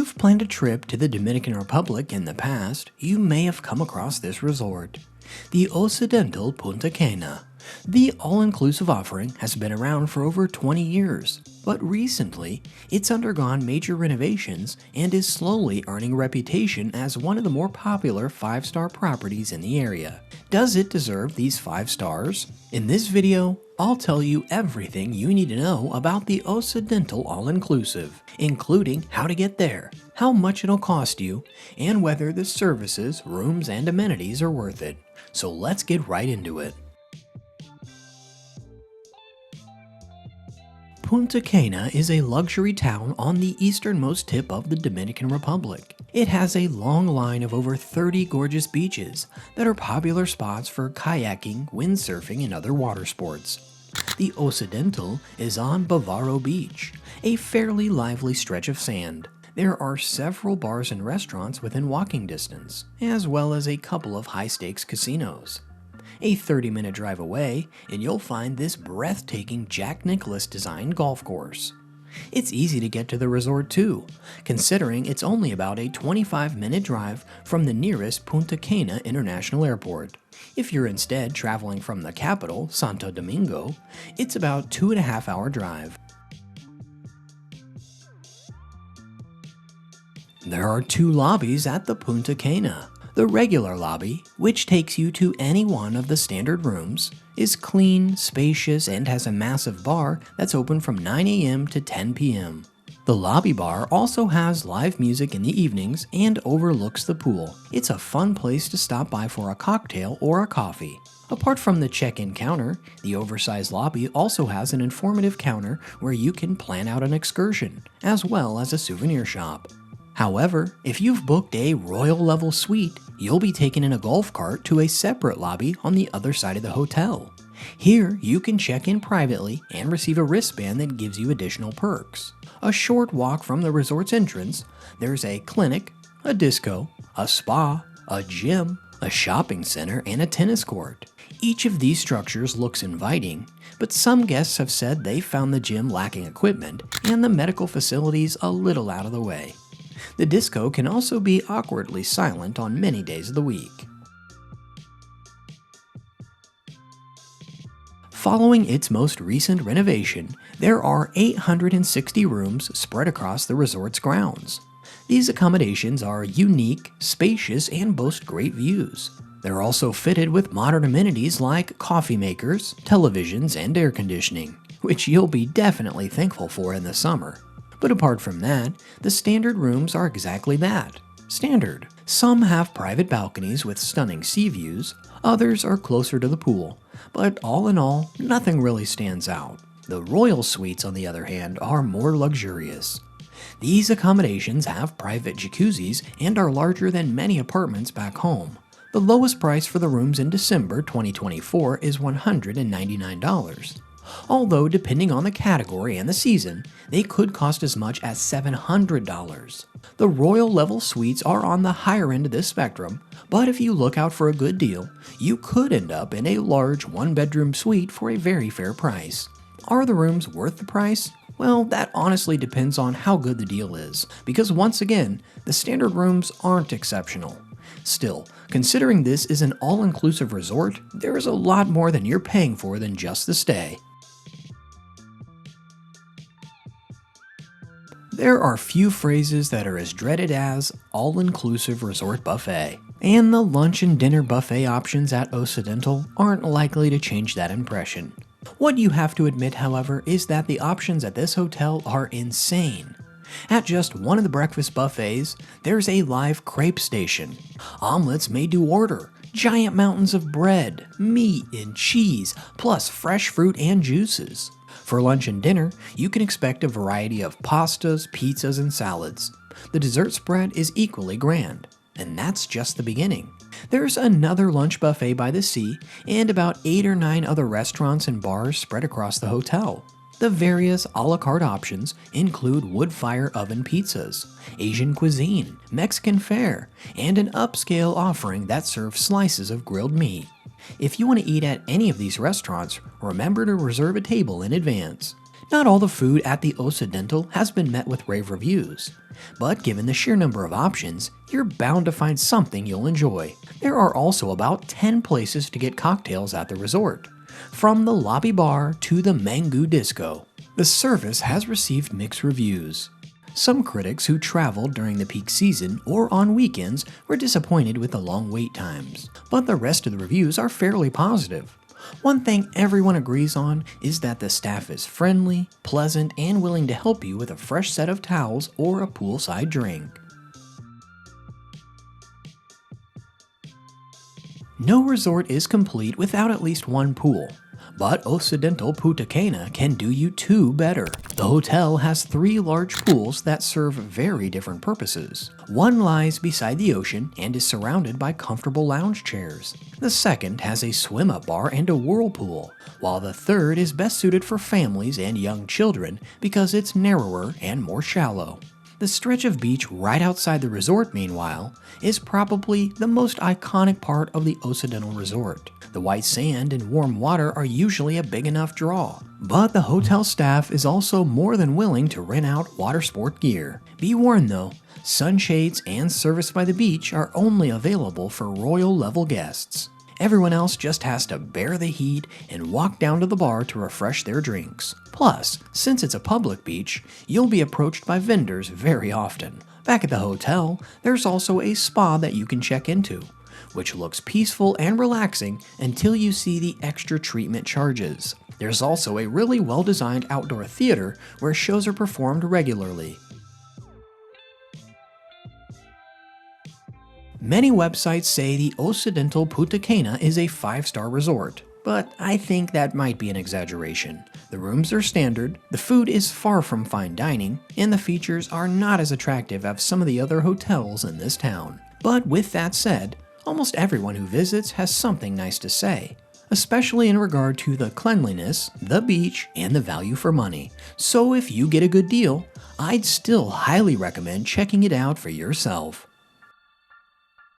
you've planned a trip to the Dominican Republic in the past, you may have come across this resort, the Occidental Punta Cana. The all-inclusive offering has been around for over 20 years, but recently it's undergone major renovations and is slowly earning a reputation as one of the more popular 5-star properties in the area. Does it deserve these 5 stars? In this video, I'll tell you everything you need to know about the Occidental All Inclusive, including how to get there, how much it'll cost you, and whether the services, rooms, and amenities are worth it. So let's get right into it. Punta Cana is a luxury town on the easternmost tip of the Dominican Republic. It has a long line of over 30 gorgeous beaches that are popular spots for kayaking, windsurfing, and other water sports. The Occidental is on Bavaro Beach, a fairly lively stretch of sand. There are several bars and restaurants within walking distance, as well as a couple of high-stakes casinos. A 30-minute drive away, and you'll find this breathtaking Jack Nicklaus-designed golf course. It's easy to get to the resort too, considering it's only about a 25-minute drive from the nearest Punta Cana International Airport. If you're instead traveling from the capital, Santo Domingo, it's about 2.5-hour drive. There are 2 lobbies at the Punta Cana. The regular lobby, which takes you to any one of the standard rooms, is clean, spacious, and has a massive bar that's open from 9 a.m. to 10 p.m. The lobby bar also has live music in the evenings and overlooks the pool. It's a fun place to stop by for a cocktail or a coffee. Apart from the check-in counter, the oversized lobby also has an informative counter where you can plan out an excursion, as well as a souvenir shop. However, if you've booked a royal level suite, you'll be taken in a golf cart to a separate lobby on the other side of the hotel. Here, you can check in privately and receive a wristband that gives you additional perks. A short walk from the resort's entrance, there's a clinic, a disco, a spa, a gym, a shopping center, and a tennis court. Each of these structures looks inviting, but some guests have said they found the gym lacking equipment and the medical facilities a little out of the way. The disco can also be awkwardly silent on many days of the week. Following its most recent renovation, there are 860 rooms spread across the resort's grounds. These accommodations are unique, spacious, and boast great views. They're also fitted with modern amenities like coffee makers, televisions, and air conditioning, which you'll be definitely thankful for in the summer. But apart from that, the standard rooms are exactly that, standard. Some have private balconies with stunning sea views, others are closer to the pool, but all in all, nothing really stands out. The royal suites, on the other hand, are more luxurious. These accommodations have private jacuzzis and are larger than many apartments back home. The lowest price for the rooms in December 2024 is $199. Although, depending on the category and the season, they could cost as much as $700. The royal level suites are on the higher end of this spectrum, but if you look out for a good deal, you could end up in a large 1-bedroom suite for a very fair price. Are the rooms worth the price? Well, that honestly depends on how good the deal is, because once again, the standard rooms aren't exceptional. Still, considering this is an all-inclusive resort, there is a lot more than you're paying for than just the stay. There are few phrases that are as dreaded as all-inclusive resort buffet, and the lunch and dinner buffet options at Occidental aren't likely to change that impression. What you have to admit, however, is that the options at this hotel are insane. At just one of the breakfast buffets, there's a live crepe station, omelets made to order, giant mountains of bread, meat, and cheese, plus fresh fruit and juices. For lunch and dinner, you can expect a variety of pastas, pizzas, and salads. The dessert spread is equally grand, and that's just the beginning. There's another lunch buffet by the sea, and about 8 or 9 other restaurants and bars spread across the hotel. The various a la carte options include wood-fire oven pizzas, Asian cuisine, Mexican fare, and an upscale offering that serves slices of grilled meat. If you want to eat at any of these restaurants, remember to reserve a table in advance. Not all the food at the Occidental has been met with rave reviews, but given the sheer number of options, you're bound to find something you'll enjoy. There are also about 10 places to get cocktails at the resort, from the lobby bar to the Mango Disco. The service has received mixed reviews. Some critics who traveled during the peak season or on weekends were disappointed with the long wait times, but the rest of the reviews are fairly positive. One thing everyone agrees on is that the staff is friendly, pleasant, and willing to help you with a fresh set of towels or a poolside drink. No resort is complete without at least one pool, but Occidental Punta Cana can do you two better. The hotel has 3 large pools that serve very different purposes. One lies beside the ocean and is surrounded by comfortable lounge chairs. The second has a swim-up bar and a whirlpool, while the third is best suited for families and young children because it's narrower and more shallow. The stretch of beach right outside the resort, meanwhile, is probably the most iconic part of the Occidental Resort. The white sand and warm water are usually a big enough draw, but the hotel staff is also more than willing to rent out water sport gear. Be warned though, sunshades and service by the beach are only available for royal level guests. Everyone else just has to bear the heat and walk down to the bar to refresh their drinks. Plus, since it's a public beach, you'll be approached by vendors very often. Back at the hotel, there's also a spa that you can check into, which looks peaceful and relaxing until you see the extra treatment charges. There's also a really well-designed outdoor theater where shows are performed regularly. Many websites say the Occidental Punta Cana is a 5-star resort, but I think that might be an exaggeration. The rooms are standard, the food is far from fine dining, and the features are not as attractive as some of the other hotels in this town. But with that said, almost everyone who visits has something nice to say, especially in regard to the cleanliness, the beach, and the value for money. So if you get a good deal, I'd still highly recommend checking it out for yourself.